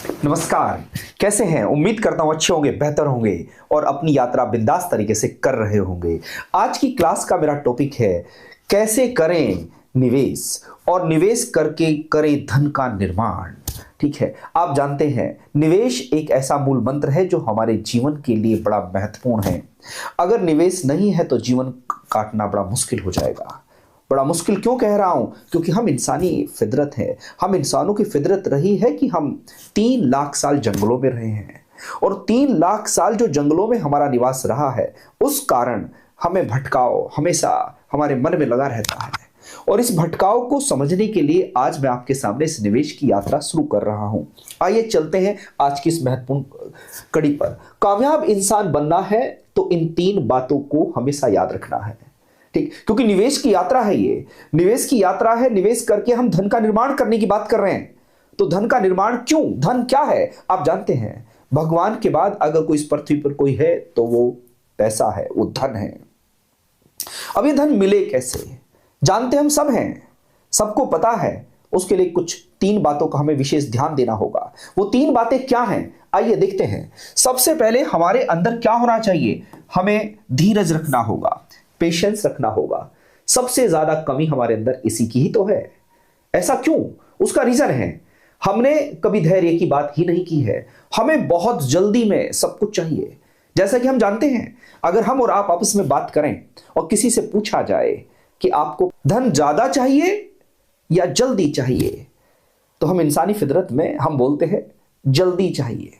नमस्कार। कैसे हैं? उम्मीद करता हूं अच्छे होंगे, बेहतर होंगे और अपनी यात्रा बिंदास तरीके से कर रहे होंगे। आज की क्लास का मेरा टॉपिक है कैसे करें निवेश और निवेश करके करें धन का निर्माण। ठीक है, आप जानते हैं निवेश एक ऐसा मूल मंत्र है जो हमारे जीवन के लिए बड़ा महत्वपूर्ण है। अगर निवेश नहीं है तो जीवन काटना बड़ा मुश्किल हो जाएगा। बड़ा मुश्किल क्यों कह रहा हूं? क्योंकि हम इंसानी फितरत है, हम इंसानों की फितरत रही है कि हम 3 लाख साल जंगलों में रहे हैं और 3 लाख साल जो जंगलों में हमारा निवास रहा है उस कारण हमें भटकाव हमेशा हमारे मन में लगा रहता है। और इस भटकाव को समझने के लिए आज मैं आपके सामने इस निवेश की यात्रा शुरू कर रहा हूं। आइए चलते हैं आज की इस महत्वपूर्ण कड़ी पर। कामयाब इंसान बनना है तो इन 3 बातों को हमेशा याद रखना है। ठीक, क्योंकि निवेश की यात्रा है, ये निवेश की यात्रा है। निवेश करके हम धन का निर्माण करने की बात कर रहे हैं। तो धन का निर्माण क्यों? धन क्या है आप जानते हैं? भगवान के बाद अगर कोई इस पृथ्वी पर कोई है तो वो पैसा है, वो धन है। अब ये धन मिले कैसे जानते हम सब हैं, सबको पता है। उसके लिए कुछ 3 बातों का हमें विशेष ध्यान देना होगा। वो 3 बातें क्या हैं आइए देखते हैं। सबसे पहले हमारे अंदर क्या होना चाहिए? हमें धीरज रखना होगा, पेशेंस रखना होगा। सबसे ज्यादा कमी हमारे अंदर इसी की ही तो है। ऐसा क्यों? उसका रीजन है हमने कभी धैर्य की बात ही नहीं की है। हमें बहुत जल्दी में सब कुछ चाहिए। जैसा कि हम जानते हैं अगर हम और आप आपस में बात करें और किसी से पूछा जाए कि आपको धन ज्यादा चाहिए या जल्दी चाहिए, तो हम इंसानी फितरत में हम बोलते हैं जल्दी चाहिए।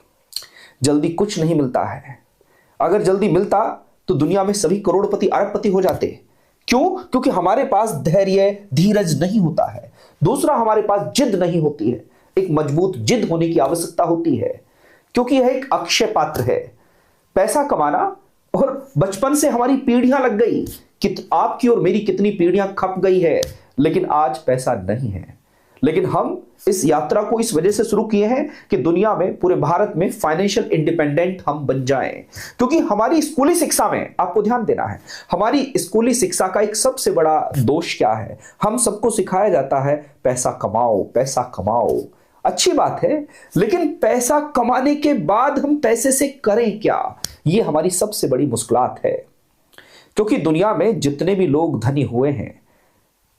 जल्दी कुछ नहीं मिलता है। अगर जल्दी मिलता तो दुनिया में सभी करोड़पति अरबपति हो जाते। क्यों? क्योंकि हमारे पास धैर्य धीरज नहीं होता है। दूसरा, हमारे पास जिद नहीं होती है। एक मजबूत जिद होने की आवश्यकता होती है, क्योंकि यह एक अक्षय पात्र है पैसा कमाना। और बचपन से हमारी पीढ़ियां लग गई कि आपकी और मेरी कितनी पीढ़ियां खप गई है, लेकिन आज पैसा नहीं है। लेकिन हम इस यात्रा को इस वजह से शुरू किए हैं कि दुनिया में, पूरे भारत में फाइनेंशियल इंडिपेंडेंट हम बन जाएं। क्योंकि हमारी स्कूली शिक्षा में आपको ध्यान देना है, हमारी स्कूली शिक्षा का एक सबसे बड़ा दोष क्या है? हम सबको सिखाया जाता है पैसा कमाओ, पैसा कमाओ। अच्छी बात है, लेकिन पैसा कमाने के बाद हम पैसे से करें क्या? यह हमारी सबसे बड़ी मुश्किलात है। क्योंकि दुनिया में जितने भी लोग धनी हुए हैं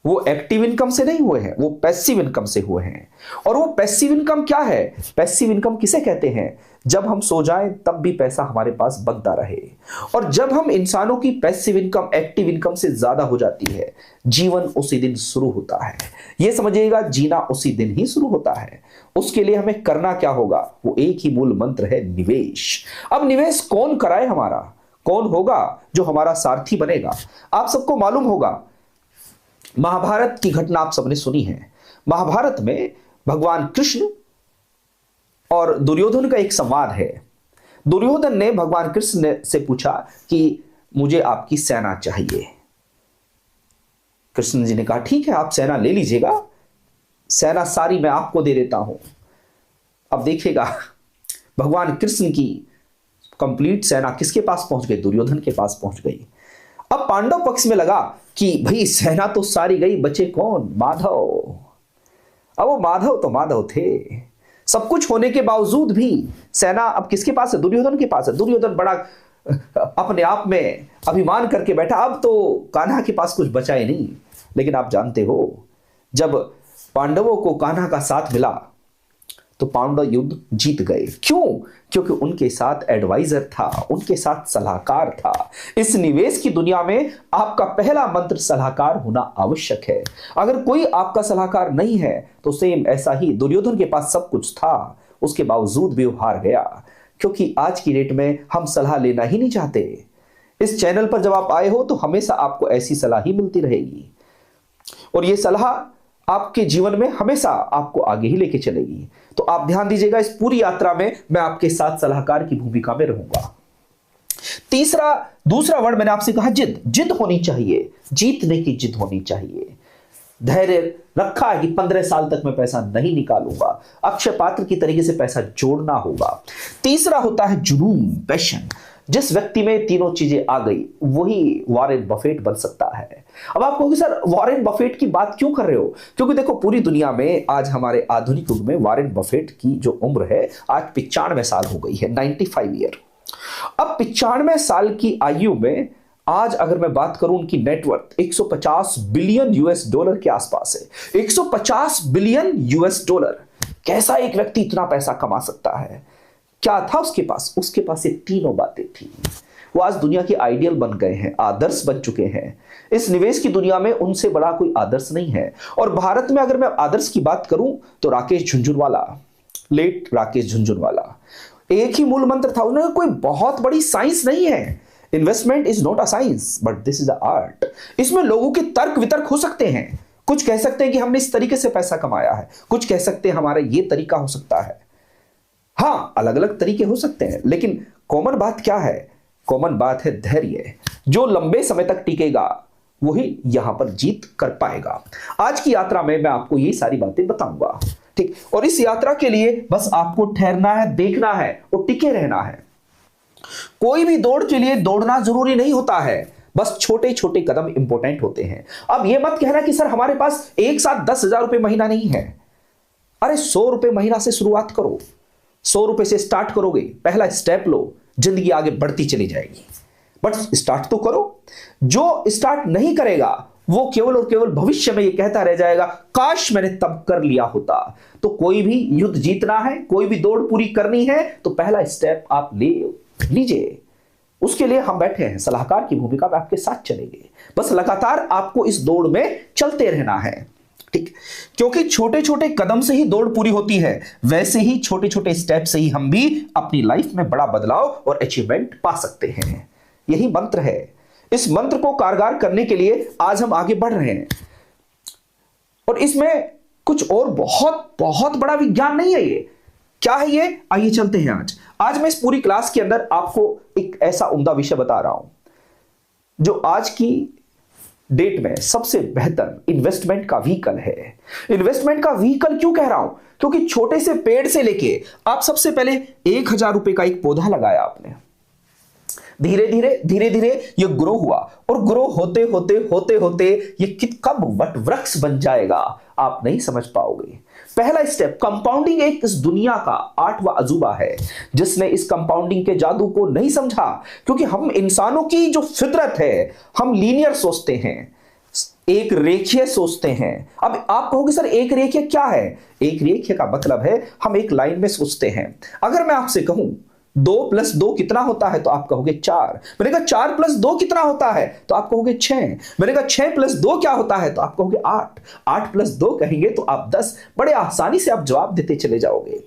वो एक्टिव इनकम से नहीं हुए हैं, वो पैसिव इनकम से हुए हैं। और वो पैसिव इनकम क्या है? पैसिव इनकम किसे कहते हैं? जब हम सो जाएं तब भी पैसा हमारे पास बनता रहे। और जब हम इंसानों की पैसिव इनकम एक्टिव इनकम से ज्यादा हो जाती है, जीवन उसी दिन शुरू होता है। यह समझिएगा, जीना उसी दिन ही शुरू होता है। उसके लिए हमें करना क्या होगा? वो एक ही मूल मंत्र है, निवेश। अब निवेश कौन कराए हमारा? कौन होगा जो हमारा सारथी बनेगा? आप सबको मालूम होगा, महाभारत की घटना आप सबने सुनी है। महाभारत में भगवान कृष्ण और दुर्योधन का एक संवाद है। दुर्योधन ने भगवान कृष्ण से पूछा कि मुझे आपकी सेना चाहिए। कृष्ण जी ने कहा ठीक है, आप सेना ले लीजिएगा, सेना सारी मैं आपको दे देता हूं। अब देखिएगा, भगवान कृष्ण की कंप्लीट सेना किसके पास पहुंच गई? दुर्योधन के पास पहुंच गई। अब पांडव पक्ष में लगा कि भाई सेना तो सारी गई, बचे कौन? माधव। अब वो माधव तो माधव थे, सब कुछ होने के बावजूद भी सेना अब किसके पास है? दुर्योधन के पास है। दुर्योधन बड़ा अपने आप में अभिमान करके बैठा, अब तो कान्हा के पास कुछ बचा ही नहीं। लेकिन आप जानते हो, जब पांडवों को कान्हा का साथ मिला तो पांडव युद्ध जीत गए। क्यों? क्योंकि उनके साथ एडवाइजर था, उनके साथ सलाहकार था। इस निवेश की दुनिया में आपका पहला मंत्र सलाहकार होना आवश्यक है। अगर कोई आपका सलाहकार नहीं है तो सेम ऐसा ही दुर्योधन के पास सब कुछ था, उसके बावजूद भी वो हार गया। क्योंकि आज की डेट में हम सलाह लेना ही नहीं चाहते। इस चैनल पर जब आप आए हो तो हमेशा आपको ऐसी सलाह ही मिलती रहेगी, और यह सलाह आपके जीवन में हमेशा आपको आगे ही लेके चलेगी। तो आप ध्यान दीजिएगा, इस पूरी यात्रा में मैं आपके साथ सलाहकार की भूमिका में रहूंगा। दूसरा वर्ड मैंने आपसे कहा जिद। जिद होनी चाहिए, जीतने की जिद होनी चाहिए। धैर्य रखा है कि 15 साल तक मैं पैसा नहीं निकालूंगा, अक्षय पात्र की तरीके से पैसा जोड़ना होगा। तीसरा होता है जुनून, पैशन। जिस व्यक्ति में तीनों चीजें आ गई वही वॉरेन बफेट बन सकता है। अब आप कहोगे सर वॉरेन बफेट की बात क्यों कर रहे हो? क्योंकि देखो पूरी दुनिया में आज हमारे आधुनिक युग में वॉरेन बफेट की जो उम्र है आज 95 साल हो गई है, 95 ईयर। अब 95 साल की आयु में आज अगर मैं बात करूं उनकी नेटवर्थ 150 बिलियन यूएस डॉलर के आसपास है। 150 बिलियन यूएस डॉलर। कैसा एक व्यक्ति इतना पैसा कमा सकता है? क्या था उसके पास? उसके पास ये तीनों बातें थी। वो आज दुनिया के आइडियल बन गए हैं, आदर्श बन चुके हैं। इस निवेश की दुनिया में उनसे बड़ा कोई आदर्श नहीं है। और भारत में अगर मैं आदर्श की बात करूं तो राकेश झुनझुनवाला, लेट राकेश झुनझुनवाला, एक ही मूल मंत्र था। उन्होंने कोई बहुत बड़ी साइंस नहीं है। Investment is not a science but this is a art. इसमें लोगों के तर्क वितर्क हो सकते हैं। कुछ कह सकते हैं कि हमने इस तरीके से पैसा कमाया है, कुछ कह सकते हैं हमारा ये तरीका हो सकता है। हाँ, अलग अलग तरीके हो सकते हैं, लेकिन कॉमन बात क्या है? कॉमन बात है धैर्य। जो लंबे समय तक टिकेगा वही यहां पर जीत कर पाएगा। आज की यात्रा में मैं आपको ये सारी बातें बताऊंगा, ठीक? और इस यात्रा के लिए बस आपको ठहरना है, देखना है और टिके रहना है। कोई भी दौड़ के लिए दौड़ना जरूरी नहीं होता है, बस छोटे छोटे कदम इंपॉर्टेंट होते हैं। अब यह मत कहना कि सर हमारे पास एक साथ 10,000 रुपए महीना नहीं है। अरे 100 रुपए महीना से शुरुआत करो। 100 रुपए से स्टार्ट करोगे, पहला स्टेप लो, जिंदगी आगे बढ़ती चली जाएगी। बट स्टार्ट तो करो। जो स्टार्ट नहीं करेगा वो केवल और केवल भविष्य में ये कहता रह जाएगा, काश मैंने तब कर लिया होता। तो कोई भी युद्ध जीतना है, कोई भी दौड़ पूरी करनी है तो पहला स्टेप आप ले लीजिए। उसके लिए हम बैठे हैं, सलाहकार की भूमिका में आपके साथ चलेंगे। बस लगातार आपको इस दौड़ में चलते रहना है, ठीक? क्योंकि छोटे छोटे कदम से ही दौड़ पूरी होती है, वैसे ही छोटे छोटे स्टेप से ही हम भी अपनी लाइफ में बड़ा बदलाव और अचीवमेंट पा सकते हैं। यही मंत्र है। इस मंत्र को कारगर करने के लिए आज हम आगे बढ़ रहे हैं। और इसमें कुछ और बहुत बहुत बड़ा विज्ञान नहीं है। ये क्या है? ये आइए चलते हैं। आज मैं इस पूरी क्लास के अंदर आपको एक ऐसा उम्दा विषय बता रहा हूं जो आज की डेट में सबसे बेहतर इन्वेस्टमेंट का व्हीकल है। इन्वेस्टमेंट का व्हीकल क्यों कह रहा हूं? क्योंकि छोटे से पेड़ से लेके आप सबसे पहले 1,000 रुपए का एक पौधा लगाया आपने, धीरे धीरे ये ग्रो हुआ और ग्रो होते होते होते होते ये कब वट वृक्ष बन जाएगा आप नहीं समझ पाओगे। पहला स्टेप कंपाउंडिंग एक इस दुनिया का 8वां अजूबा है जिसने इस कंपाउंडिंग के जादू को नहीं समझा। क्योंकि हम इंसानों की जो फितरत है, हम लीनियर सोचते हैं, एक रेखीय सोचते हैं। अब आप कहोगे सर एक रेखीय क्या है? एक रेखीय का मतलब है हम एक लाइन में सोचते हैं। अगर मैं आपसे कहूं 2 + 2 कितना होता है तो आप कहोगे 4। मैंने कहा 4 + 2 कितना होता है तो आप कहोगे 6। मैंने कहा 6 + 2 क्या होता है तो आप कहोगे 8। 8 + 2 कहेंगे तो आप 10। बड़े आसानी से आप जवाब देते चले जाओगे।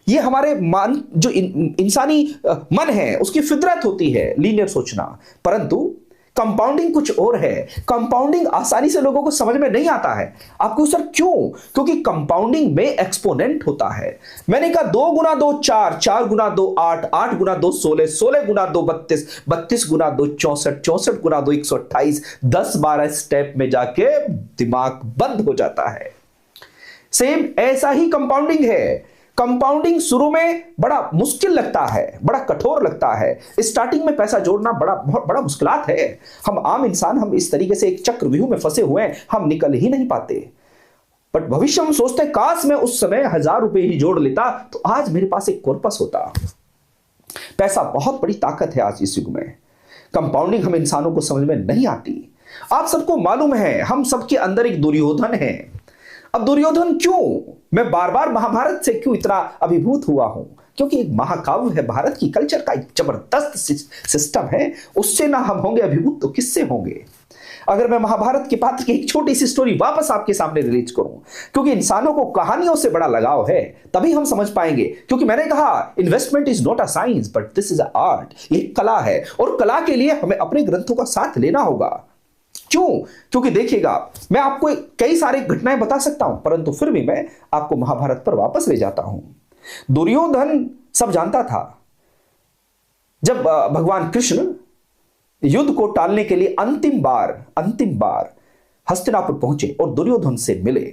ये हमारे मन जो इंसानी मन है उसकी फितरत होती है लीनियर सोचना। परंतु कंपाउंडिंग कुछ और है। कंपाउंडिंग आसानी से लोगों को समझ में नहीं आता है। आपको सर क्यों? क्योंकि कंपाउंडिंग में एक्सपोनेंट होता है। मैंने कहा 2 × 2 4, 4 × 2 8, 8 × 2 16, 16 × 2 32, 32 × 2 64, 64 × 2 128, 10-12 स्टेप में जाके दिमाग बंद हो जाता है। सेम ऐसा ही कंपाउंडिंग है। कंपाउंडिंग शुरू में बड़ा मुश्किल लगता है, बड़ा कठोर लगता है। स्टार्टिंग में पैसा जोड़ना बहुत बड़ा मुश्किलात है। हम आम इंसान हम इस तरीके से एक चक्रव्यूह में फंसे हुए हैं, हम निकल ही नहीं पाते। बट भविष्य में सोचते काश मैं उस समय 1,000 रुपए ही जोड़ लेता तो आज मेरे पास एक कॉर्पस होता। पैसा बहुत बड़ी ताकत है आज इस युग में। कंपाउंडिंग हम इंसानों को समझ में नहीं आती। आप सबको मालूम है हम सबके अंदर एक दुर्योधन है। अब दुर्योधन क्यों? मैं बार बार महाभारत से क्यों इतना अभिभूत हुआ हूं? क्योंकि एक महाकाव्य है, भारत की कल्चर का एक जबरदस्त सिस्टम है। उससे ना हम होंगे अभिभूत तो किससे होंगे? अगर मैं महाभारत के पात्र की एक छोटी सी स्टोरी वापस आपके सामने रिलीज करूं, क्योंकि इंसानों को कहानियों से बड़ा लगाव है, तभी हम समझ पाएंगे। क्योंकि मैंने कहा investment is not a science but this is a art. ये कला है और कला के लिए हमें अपने ग्रंथों का साथ लेना होगा। क्यों? क्योंकि देखिएगा मैं आपको कई सारी घटनाएं बता सकता हूं, परंतु फिर भी मैं आपको महाभारत पर वापस ले जाता हूं। दुर्योधन सब जानता था। जब भगवान कृष्ण युद्ध को टालने के लिए अंतिम बार हस्तिनापुर पहुंचे और दुर्योधन से मिले,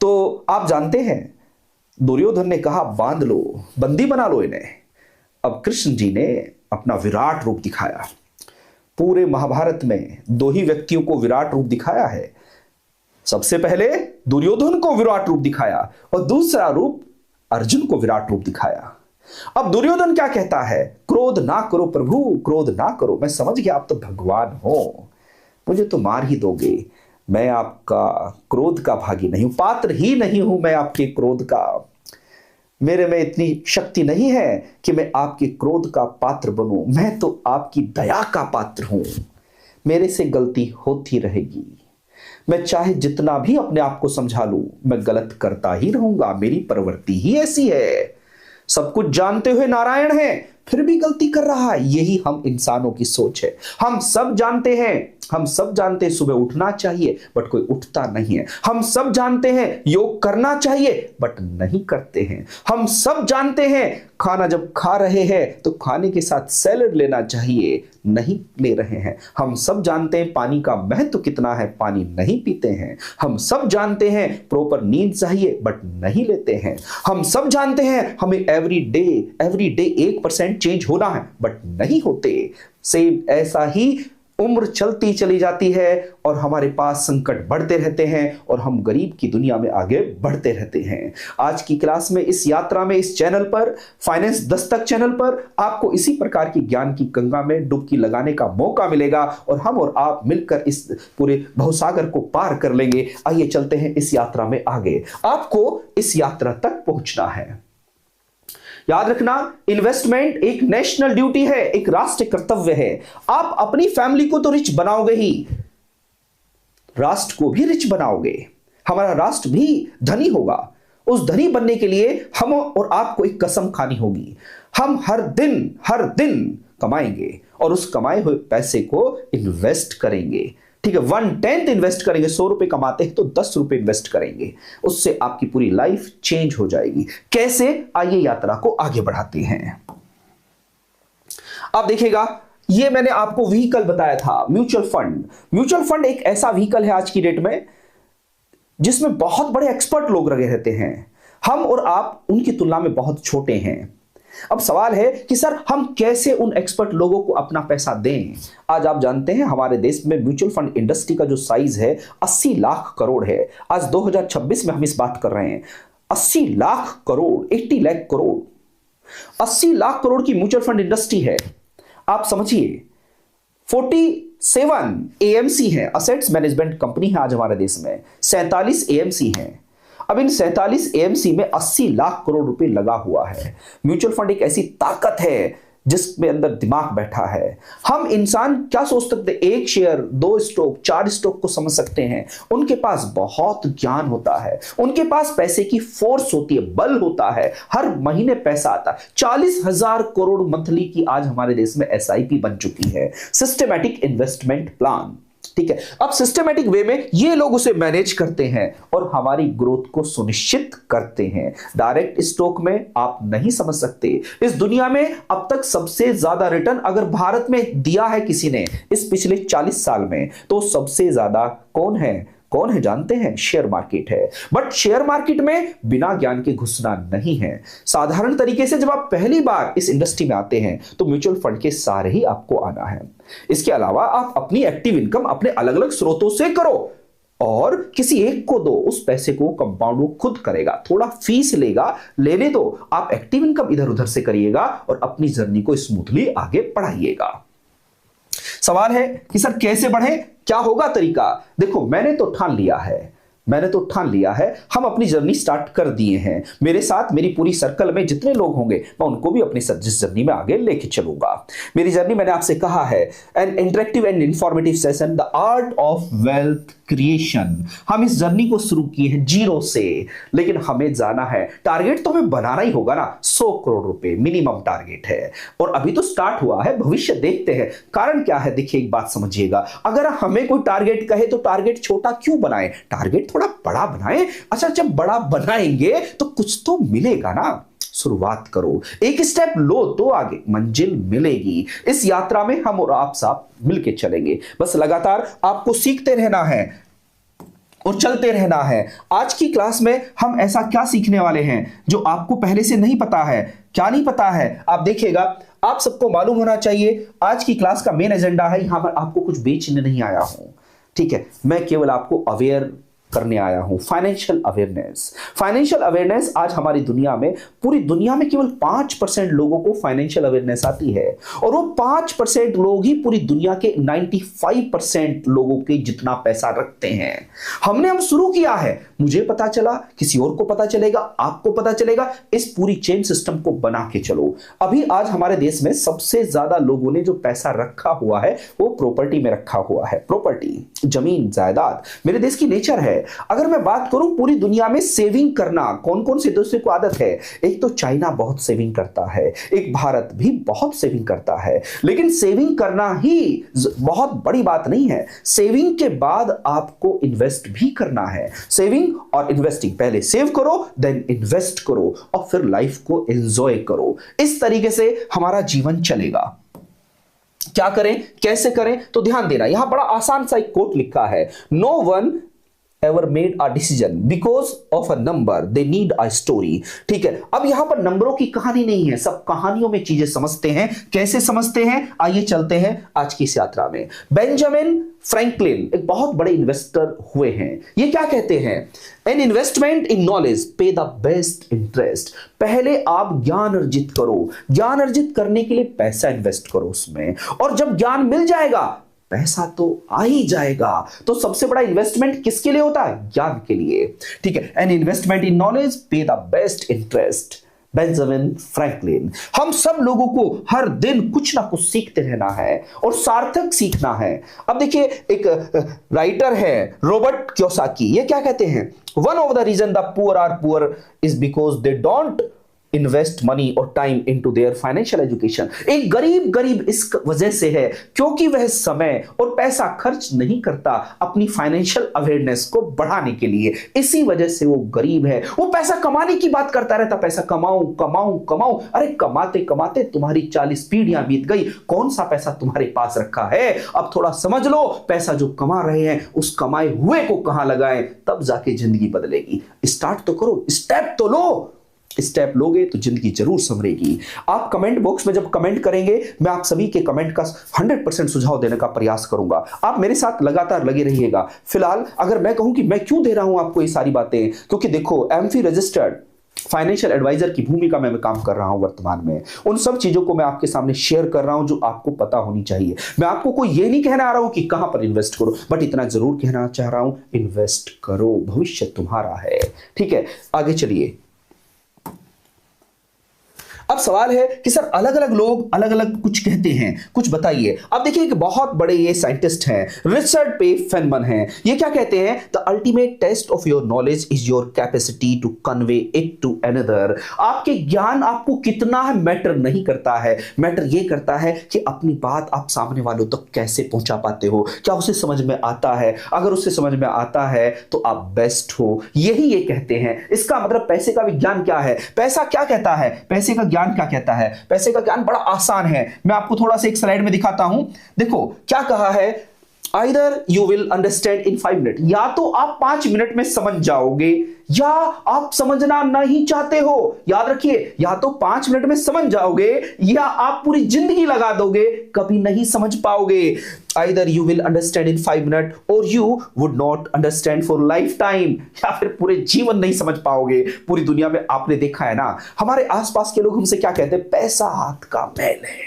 तो आप जानते हैं दुर्योधन ने कहा बांध लो, बंदी बना लो इन्हें। अब कृष्ण जी ने अपना विराट रूप दिखाया। पूरे महाभारत में दो ही व्यक्तियों को विराट रूप दिखाया है। सबसे पहले दुर्योधन को विराट रूप दिखाया और दूसरा रूप अर्जुन को विराट रूप दिखाया। अब दुर्योधन क्या कहता है? क्रोध ना करो प्रभु, क्रोध ना करो, मैं समझ गया आप तो भगवान हो, मुझे तो मार ही दोगे, मैं आपका क्रोध का भागी नहीं हूं, पात्र ही नहीं हूं मैं आपके क्रोध का, मेरे में इतनी शक्ति नहीं है कि मैं आपके क्रोध का पात्र बनूं, मैं तो आपकी दया का पात्र हूं, मेरे से गलती होती रहेगी, मैं चाहे जितना भी अपने आप को समझा लूं, मैं गलत करता ही रहूंगा, मेरी प्रवृत्ति ही ऐसी है। सब कुछ जानते हुए नारायण है, फिर भी गलती कर रहा है। यही हम इंसानों की सोच है। हम सब जानते हैं, हम सब जानते हैं सुबह उठना चाहिए, बट कोई उठता नहीं है। हम सब जानते हैं योग करना चाहिए, बट नहीं करते हैं। हम सब जानते हैं खाना जब खा रहे हैं तो खाने के साथ सैलेड लेना चाहिए, नहीं ले रहे हैं। हम सब जानते हैं पानी का महत्व कितना है, पानी नहीं पीते हैं। हम सब जानते हैं प्रॉपर नींद चाहिए, बट नहीं लेते हैं। हम सब जानते हैं हमें एवरी डे 1% चेंज होना है, बट नहीं होते। सेम ऐसा ही उम्र चलती चली जाती है और हमारे पास संकट बढ़ते रहते हैं और हम गरीब की दुनिया में आगे बढ़ते रहते हैं। आज की क्लास में, इस यात्रा में, इस चैनल पर, फाइनेंस दस्तक चैनल पर आपको इसी प्रकार की ज्ञान की गंगा में डुबकी लगाने का मौका मिलेगा और हम और आप मिलकर इस पूरे भवसागर को पार कर लेंगे। आइए चलते हैं इस यात्रा में आगे। आपको इस यात्रा तक पहुंचना है। याद रखना, इन्वेस्टमेंट एक नेशनल ड्यूटी है, एक राष्ट्रीय कर्तव्य है। आप अपनी फैमिली को तो रिच बनाओगे ही, राष्ट्र को भी रिच बनाओगे, हमारा राष्ट्र भी धनी होगा। उस धनी बनने के लिए हम और आपको एक कसम खानी होगी। हम हर दिन कमाएंगे और उस कमाए हुए पैसे को इन्वेस्ट करेंगे। ठीक है, 1/10 इन्वेस्ट करेंगे। 100 रुपए कमाते हैं तो 10 रुपए इन्वेस्ट करेंगे, उससे आपकी पूरी लाइफ चेंज हो जाएगी। कैसे? आइए यात्रा को आगे बढ़ाते हैं। आप देखिएगा, ये मैंने आपको व्हीकल बताया था, म्यूचुअल फंड। म्यूचुअल फंड एक ऐसा व्हीकल है आज की डेट में जिसमें बहुत बड़े एक्सपर्ट लोग लगे रहते हैं। हम और आप उनकी तुलना में बहुत छोटे हैं। अब सवाल है कि सर हम कैसे उन एक्सपर्ट लोगों को अपना पैसा दें? आज आप जानते हैं हमारे देश में म्यूचुअल फंड इंडस्ट्री का जो साइज है 80 लाख करोड़ है। आज 2026 में हम इस बात कर रहे हैं। 80 लाख करोड़, 80 लाख करोड़, 80 लाख करोड़ की म्यूचुअल फंड इंडस्ट्री है। आप समझिए, 47 एएमसी है, असेट्स मैनेजमेंट कंपनी है आज हमारे देश में। 47 एएमसी है। अब इन 47 एएमसी में 80 लाख करोड़ रुपए लगा हुआ है। म्यूचुअल फंड एक ऐसी ताकत है जिसमें अंदर दिमाग बैठा है। हम इंसान क्या सोच सकते हैं? 1 शेयर, 2 स्टॉक, 4 स्टॉक को समझ सकते हैं। उनके पास बहुत ज्ञान होता है, उनके पास पैसे की फोर्स होती है, बल होता है, हर महीने पैसा आता है। 40,000 करोड़ मंथली की आज हमारे देश में एसआईपी बन चुकी है, सिस्टमैटिक इन्वेस्टमेंट प्लान। ठीक है, अब सिस्टमैटिक वे में ये लोग उसे मैनेज करते हैं और हमारी ग्रोथ को सुनिश्चित करते हैं। डायरेक्ट स्टॉक में आप नहीं समझ सकते। इस दुनिया में अब तक सबसे ज्यादा रिटर्न अगर भारत में दिया है किसी ने इस पिछले 40 साल में, तो सबसे ज्यादा कौन है जानते हैं? शेयर मार्केट है। बट शेयर मार्केट में बिना ज्ञान के घुसना नहीं है। साधारण तरीके से जब आप पहली बार इस इंडस्ट्री में आते हैं तो म्यूचुअल फंड के सारे ही आपको आना है। इसके अलावा आप अपनी एक्टिव इनकम अपने अलग अलग स्रोतों से करो और किसी एक को दो, उस पैसे को कंपाउंड वो खुद करेगा, थोड़ा फीस लेगा, लेने दो। आप एक्टिव इनकम इधर उधर से करिएगा और अपनी जर्नी को स्मूथली आगे बढ़ाइएगा। सवाल है कि सर कैसे बढ़े, क्या होगा तरीका? देखो, मैंने तो ठान लिया है, हम अपनी जर्नी स्टार्ट कर दिए हैं। मेरे साथ मेरी पूरी सर्कल में जितने लोग होंगे मैं उनको भी अपनी जर्नी में आगे लेके चलूंगा। मेरी जर्नी मैंने आपसे कहा है, N interactive and informative session, the art of wealth creation. हम इस जर्नी को शुरू किए हैं 0 से, लेकिन हमें जाना है, टारगेट तो हमें बनाना ही होगा ना। 100 करोड़ रुपए मिनिमम टारगेट है और अभी तो स्टार्ट हुआ है, भविष्य देखते हैं। कारण क्या है? देखिए, एक बात समझिएगा, अगर हमें कोई टारगेट कहे तो टारगेट छोटा क्यों बनाए, टारगेट थोड़ा बड़ा बनाए। अच्छा, जब बड़ा बनाएंगे तो कुछ तो मिलेगा ना। शुरुआत करो, एक स्टेप लो तो आगे मंजिल मिलेगी। इस यात्रा में हम और आप साथ मिलके चलेंगे। बस लगातार आपको सीखते रहना है, और चलते रहना है। आज की क्लास में हम ऐसा क्या सीखने वाले हैं जो आपको पहले से नहीं पता है? क्या नहीं पता है? आप देखिएगा, आप सबको मालूम होना चाहिए। आज की क्लास का मेन एजेंडा है, यहां पर आपको कुछ बेचने नहीं आया हूं, ठीक है? मैं केवल आपको अवेयर करने आया हूं। फाइनेंशियल अवेयरनेस, फाइनेंशियल अवेयरनेस आज हमारी दुनिया में, पूरी दुनिया में केवल 5% लोगों को फाइनेंशियल अवेयरनेस आती है, और वो 5% लोग ही पूरी दुनिया के 95% लोगों के जितना पैसा रखते हैं। हम शुरू किया है, मुझे पता चला, किसी और को पता चलेगा, आपको पता चलेगा। इस पूरी चेन सिस्टम को बना के चलो। अभी आज हमारे देश में सबसे ज्यादा लोगों ने जो पैसा रखा हुआ है वो प्रॉपर्टी में रखा हुआ है। प्रॉपर्टी, जमीन जायदाद मेरे देश की नेचर है। अगर मैं बात करूं पूरी दुनिया में सेविंग करना कौन कौन से देशों को आदत है, एक तो चाइना बहुत सेविंग करता है, एक भारत भी बहुत सेविंग करता है। लेकिन सेविंग करना ही बहुत बड़ी बात नहीं है, सेविंग के बाद आपको इन्वेस्ट भी करना है। सेविंग और इन्वेस्टिंग, पहले सेव करो देन इन्वेस्ट करो और फिर लाइफ को एंजॉय करो। इस तरीके से हमारा जीवन चलेगा। क्या करें, कैसे करें? तो ध्यान देना, यहां बड़ा आसान सा एक कोट लिखा है, no one ever made a decision because of a number, they need a story। ठीक है, अब यहां पर नंबरों की कहानी नहीं है, सब कहानियों में चीजें समझते हैं। कैसे समझते हैं, आइए चलते हैं आज की इस यात्रा में। बेंजामिन फ्रैंकलिन एक बहुत बड़े इन्वेस्टर हुए हैं। ये क्या कहते हैं, एन इन्वेस्टमेंट इन नॉलेज पे द बेस्ट इंटरेस्ट। पहले आप ज्ञान अर्जित करो, ज्ञान अर्जित करने के लिए पैसा इन्वेस्ट करो उसमें, और जब ज्ञान मिल जाएगा पैसा तो आ ही जाएगा। तो सबसे बड़ा इन्वेस्टमेंट किसके लिए होता है? ज्ञान के लिए। ठीक है, एन इन्वेस्टमेंट इन नॉलेज पे the best interest, Benjamin Franklin. हम सब लोगों को हर दिन कुछ ना कुछ सीखते रहना है और सार्थक सीखना है। अब देखिए, एक राइटर है रॉबर्ट कियोसाकी, ये क्या कहते हैं, one of the reason the poor are poor is because they don't invest money और time into their financial education. एक गरीब इस वजह से है क्योंकि वह समय और पैसा खर्च नहीं करता अपनी फाइनेंशियल अवेयरनेस को बढ़ाने के लिए। इसी वजह से वो गरीब है। वो पैसा कमाने की बात करता रहता, पैसा कमाऊं कमाऊं कमाऊं। अरे कमाते कमाते तुम्हारी 40 पीढ़ियां बीत गई, कौन सा पैसा तुम्हारे पास रखा है? अब थोड़ा समझ लो, पैसा जो कमा रहे हैं उस कमाए हुए को कहां लगाएं, तब जाके जिंदगी बदलेगी। स्टार्ट तो करो, स्टेप तो लो। स्टेप लोगे तो जिंदगी जरूर संवरेगी। आप कमेंट बॉक्स में जब कमेंट करेंगे, मैं आप सभी के कमेंट का 100% सुझाव देने का प्रयास करूंगा। आप मेरे साथ लगातार लगे रहिएगा। फिलहाल अगर मैं कहूं कि मैं क्यों दे रहा हूं आपको ये सारी बातें, क्योंकि देखो, एमफी रजिस्टर्ड फाइनेंशियल एडवाइजर की भूमिका में मैं काम कर रहा हूं वर्तमान में। उन सब चीजों को मैं आपके सामने शेयर कर रहा हूं जो आपको पता होनी चाहिए। मैं आपको कोई ये नहीं कहना आ रहा हूं कि कहां पर इन्वेस्ट करो, बट इतना जरूर कहना चाह रहा हूं, इन्वेस्ट करो, भविष्य तुम्हारा है। ठीक है, आगे चलिए। अब सवाल है कि सर अलग अलग लोग अलग अलग कुछ कहते हैं, कुछ बताइए। अब देखिए, एक बहुत बड़े ये साइंटिस्ट हैं, रिचर्ड पे फेनमन हैं। ये क्या कहते हैं, the ultimate test of your knowledge is your capacity to convey it to another. आपके ज्ञान आपको कितना है मैटर नहीं करता है, मैटर ये करता है कि अपनी बात आप सामने वालों तक कैसे पहुंचा पाते हो, क्या उसे समझ में आता है। अगर उसे समझ में आता है तो आप बेस्ट हो, यही ये कहते हैं। इसका मतलब पैसे का विज्ञान क्या है, पैसा क्या कहता है, पैसे का ज्ञान क्या कहता है। पैसे का ज्ञान बड़ा आसान है, मैं आपको थोड़ा सा एक स्लाइड में दिखाता हूं। देखो क्या कहा है, Either you will understand in 5 minutes, या तो आप 5 मिनट में समझ जाओगे या आप समझना नहीं चाहते हो। याद रखिए, या तो 5 मिनट में समझ जाओगे या आप पूरी जिंदगी लगा दोगे, कभी नहीं समझ पाओगे। Either you will understand in 5 minutes or you would not understand for lifetime, या फिर पूरे जीवन नहीं समझ पाओगे। पूरी दुनिया में आपने देखा है ना, हमारे आसपास के लोग हमसे क्या कहते हैं, पैसा हाथ का मैल है,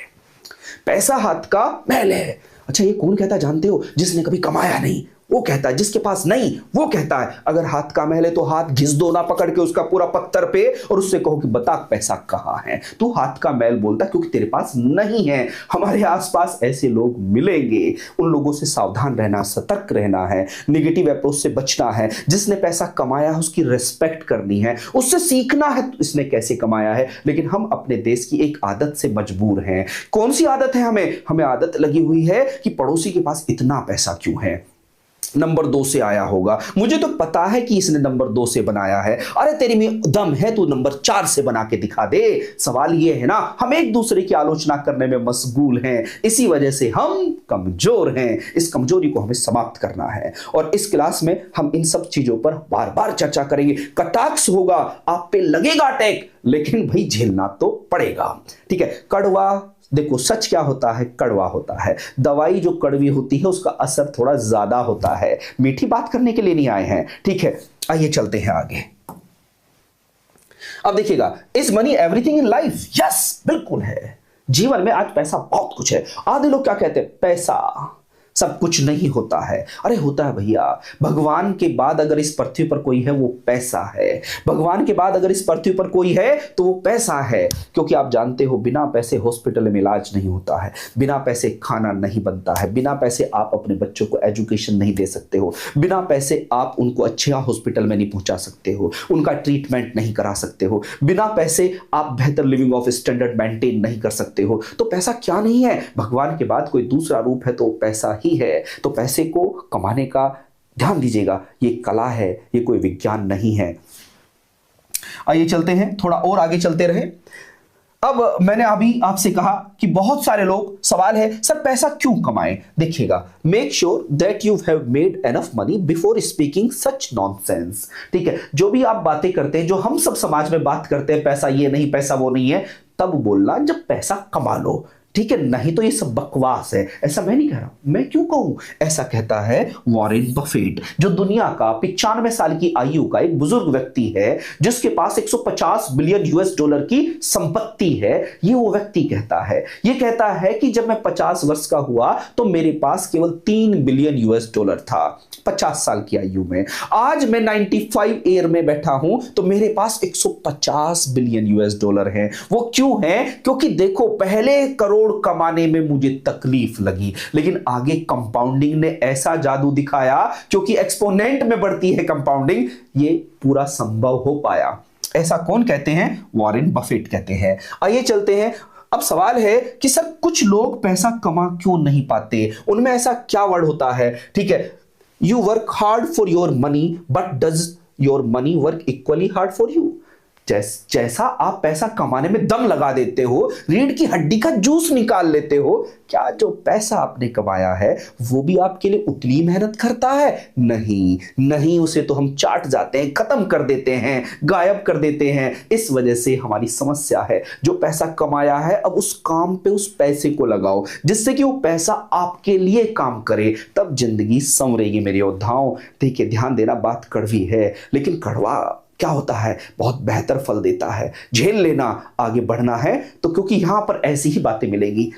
पैसा हाथ का मैल है। अच्छा, ये कौन कहता है जानते हो, जिसने कभी कमाया नहीं वो कहता है, जिसके पास नहीं वो कहता है। अगर हाथ का मैल है तो हाथ घिस दो ना पकड़ के उसका पूरा पत्थर पे, और उससे कहो कि बता पैसा कहां है। तू हाथ का मैल बोलता क्योंकि तेरे पास नहीं है। हमारे आसपास ऐसे लोग मिलेंगे, उन लोगों से सावधान रहना, सतर्क रहना है, निगेटिव अप्रोच से बचना है। जिसने पैसा कमाया है उसकी रेस्पेक्ट करनी है, उससे सीखना है इसने कैसे कमाया है। लेकिन हम अपने देश की एक आदत से मजबूर हैं। कौन सी आदत है, हमें आदत लगी हुई है कि पड़ोसी के पास इतना पैसा क्यों है, नंबर 2 से आया होगा, मुझे तो पता है कि इसने नंबर 2 से बनाया है, अरे तेरी में दम है, तू नंबर 4 से बना के दिखा दे। सवाल ये है ना, हम एक दूसरे की आलोचना करने में मशगूल हैं, इसी वजह से हम कमजोर हैं। इस कमजोरी को हमें समाप्त करना है और इस क्लास में हम इन सब चीजों पर बार बार चर्चा करेंगे। कटाक्ष होगा, आप पे लगेगा अटैक, लेकिन भाई झेलना तो पड़ेगा। ठीक है, कड़वा, देखो सच क्या होता है, कड़वा होता है। दवाई जो कड़वी होती है उसका असर थोड़ा ज्यादा होता है। मीठी बात करने के लिए नहीं आए हैं, ठीक है। आइए चलते हैं आगे। अब देखिएगा, is money everything in life? Yes, बिल्कुल है। जीवन में आज पैसा बहुत कुछ है। आधे लोग क्या कहते हैं, पैसा सब कुछ नहीं होता है। अरे होता है भैया। भगवान के बाद अगर इस पृथ्वी पर कोई है वो पैसा है। भगवान के बाद अगर इस पृथ्वी पर कोई है तो वो पैसा है, क्योंकि आप जानते हो बिना पैसे हॉस्पिटल में इलाज नहीं होता है, बिना पैसे खाना नहीं बनता है, बिना पैसे आप अपने बच्चों को एजुकेशन नहीं दे सकते हो, बिना पैसे आप उनको अच्छे हॉस्पिटल में नहीं पहुंचा सकते हो, उनका ट्रीटमेंट नहीं करा सकते हो, बिना पैसे आप बेहतर लिविंग ऑफ स्टैंडर्ड मेंटेन नहीं कर सकते हो। तो पैसा क्या नहीं है, भगवान के बाद कोई दूसरा रूप है तो पैसा ही है। तो पैसे को कमाने का ध्यान दीजिएगा, ये कला है, ये कोई विज्ञान नहीं है। आइए चलते हैं, थोड़ा और आगे चलते रहे। अब मैंने अभी आपसे कहा कि बहुत सारे लोग, सवाल है सर पैसा क्यों कमाएं? देखिएगा, make sure that you have made enough money before speaking such nonsense. ठीक है, जो भी आप बातें करते हैं, जो हम सब समाज में बात करते हैं, पैसा ये नहीं, पैसा वो नहीं है, तब बोलना जब पैसा कमा लो। ठीक है, नहीं तो ये सब बकवास है। ऐसा मैं नहीं कह रहा, मैं क्यों कहूं, ऐसा कहता है वॉरेन बफेट, जो दुनिया का 95 साल की आयु का एक बुजुर्ग व्यक्ति है, जिसके पास 150 बिलियन यूएस डॉलर की संपत्ति है। ये वो व्यक्ति कहता है, ये कहता है कि जब मैं 50 वर्ष का हुआ तो मेरे पास केवल 3 बिलियन यूएस डॉलर था, 50 साल की आयु में। आज मैं 95 ईयर में बैठा हूं तो मेरे पास 150 बिलियन यूएस डॉलर है। वो क्यों है? क्योंकि देखो, पहले करोड़ कमाने में मुझे तकलीफ लगी, लेकिन आगे कंपाउंडिंग ने ऐसा जादू दिखाया, क्योंकि एक्सपोनेंट में बढ़ती है कंपाउंडिंग, ये पूरा संभव हो पाया। ऐसा कौन कहते हैं? वॉरेन बफेट कहते हैं। आइए चलते हैं। अब सवाल है कि सर कुछ लोग पैसा कमा क्यों नहीं पाते, उनमें ऐसा क्या वर्ड होता है? ठीक है, you work hard for your money but does your money work equally hard for you? जैसा आप पैसा कमाने में दम लगा देते हो, रीढ़ की हड्डी का जूस निकाल लेते हो, क्या जो पैसा आपने कमाया है वो भी आपके लिए उतनी मेहनत करता है? नहीं नहीं, उसे तो हम चाट जाते हैं, खत्म कर देते हैं, गायब कर देते हैं। इस वजह से हमारी समस्या है। जो पैसा कमाया है, अब उस काम पे उस पैसे को लगाओ, जिससे कि वो पैसा आपके लिए काम करे, तब जिंदगी संवरेगी मेरे योद्धाओं। ठीक है, ध्यान देना, बात कड़वी है, लेकिन कड़वा क्या होता है, बहुत बेहतर फल देता है। झेल लेना, आगे बढ़ना है तो, क्योंकि यहां पर ऐसी ही बातें मिलेंगी।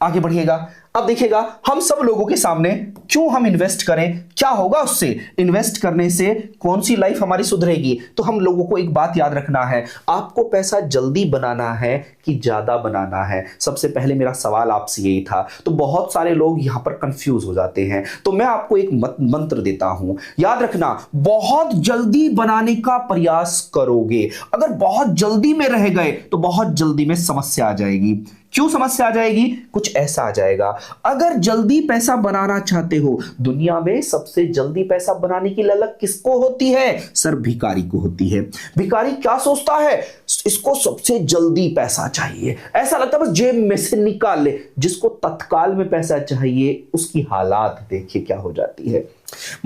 आगे बढ़िएगा। अब देखिएगा, हम सब लोगों के सामने क्यों हम इन्वेस्ट करें, क्या होगा उससे, इन्वेस्ट करने से कौन सी लाइफ हमारी सुधरेगी। तो हम लोगों को एक बात याद रखना है, आपको पैसा जल्दी बनाना है कि ज्यादा बनाना है? सबसे पहले मेरा सवाल आपसे यही था। तो बहुत सारे लोग यहां पर कंफ्यूज हो जाते हैं, तो मैं आपको एक मंत्र देता हूं, याद रखना, बहुत जल्दी बनाने का प्रयास करोगे। अगर बहुत जल्दी में रह गए तो बहुत जल्दी में समस्या आ जाएगी। क्यों समस्या आ जाएगी? कुछ ऐसा आ जाएगा, अगर जल्दी पैसा बनाना चाहते हो, दुनिया में सबसे जल्दी पैसा बनाने की ललक किसको होती है? सर भिखारी को होती है। भिखारी क्या सोचता है? इसको सबसे जल्दी पैसा चाहिए, ऐसा लगता है बस जेब में से निकाल ले। जिसको तत्काल में पैसा चाहिए, उसकी हालात देखिए क्या हो जाती है।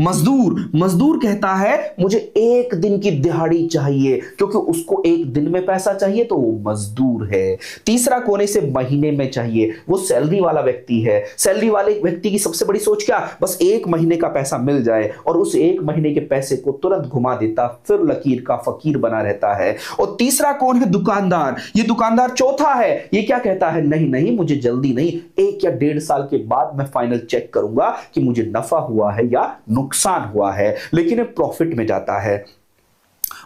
मजदूर कहता है मुझे एक दिन की दिहाड़ी चाहिए, क्योंकि उसको एक दिन में पैसा चाहिए तो वो मजदूर है। तीसरा कोने से महीने में चाहिए, वो सैलरी वाला व्यक्ति है। सैलरी वाले व्यक्ति की सबसे बड़ी सोच क्या? बस एक महीने का पैसा मिल जाए, और उस एक महीने के पैसे को तुरंत घुमा देता, फिर लकीर का फकीर बना रहता है। और तीसरा कौन है? दुकानदार। ये दुकानदार चौथा है। ये क्या कहता है? नहीं नहीं, मुझे जल्दी नहीं, 1 या 1.5 साल के बाद मैं फाइनल चेक करूंगा कि मुझे नफा हुआ है या नुकसान हुआ है, लेकिन ये प्रॉफिट में जाता है।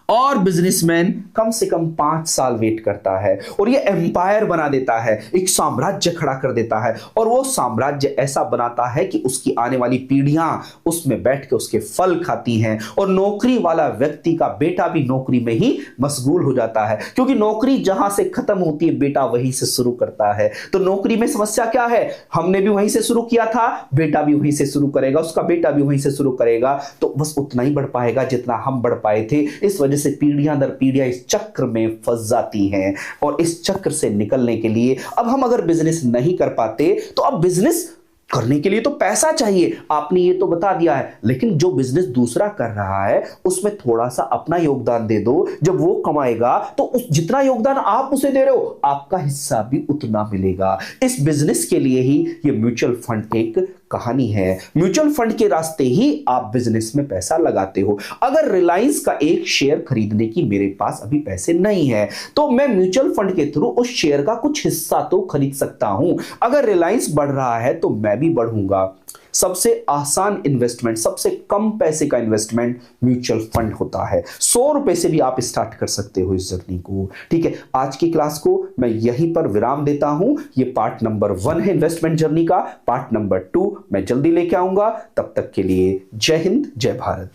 और बिजनेसमैन कम से कम 5 साल वेट करता है और ये एम्पायर बना देता है, एक साम्राज्य खड़ा कर देता है और वो साम्राज्य ऐसा बनाता है कि उसकी आने वाली पीढ़ियां उसमें बैठ के उसके फल खाती हैं और नौकरी वाला व्यक्ति का बेटा भी नौकरी में ही मशगूल हो जाता है, क्योंकि नौकरी जहां से खत्म होती है बेटा वहीं से शुरू करता है। तो नौकरी में समस्या क्या है, हमने भी वहीं से शुरू किया था, बेटा भी वहीं से शुरू करेगा, उसका बेटा भी वहीं से शुरू करेगा, तो बस उतना ही बढ़ पाएगा जितना हम बढ़ पाए थे। इस वजह से पीढ़ियां दर पीढ़ियां इस चक्र में फंस जाती हैं और इस चक्र से निकलने के लिए अब हम अगर बिजनेस नहीं कर पाते तो अब बिजनेस करने के लिए तो पैसा चाहिए, आपने ये तो बता दिया है, लेकिन जो बिजनेस दूसरा कर रहा है उसमें थोड़ा सा अपना योगदान दे दो। जब वो कमाएगा तो उस जितना योगदान आप उसे दे रहे हो आपका हिस्सा भी उतना मिलेगा। इस बिजनेस के लिए ही ये म्यूचुअल फंड एक कहानी है। म्यूचुअल फंड के रास्ते ही आप बिजनेस में पैसा लगाते हो। अगर रिलायंस का एक शेयर खरीदने की मेरे पास अभी पैसे नहीं है तो मैं म्यूचुअल फंड के थ्रू उस शेयर का कुछ हिस्सा तो खरीद सकता हूं। अगर रिलायंस बढ़ रहा है तो मैं भी बढ़ूंगा। सबसे आसान इन्वेस्टमेंट, सबसे कम पैसे का इन्वेस्टमेंट म्यूचुअल फंड होता है। 100 रुपए से भी आप स्टार्ट कर सकते हो इस जर्नी को। ठीक है, आज की क्लास को मैं यहीं पर विराम देता हूं। ये पार्ट नंबर 1 है इन्वेस्टमेंट जर्नी का। पार्ट नंबर 2 मैं जल्दी लेके आऊंगा। तब तक के लिए जय हिंद, जय भारत।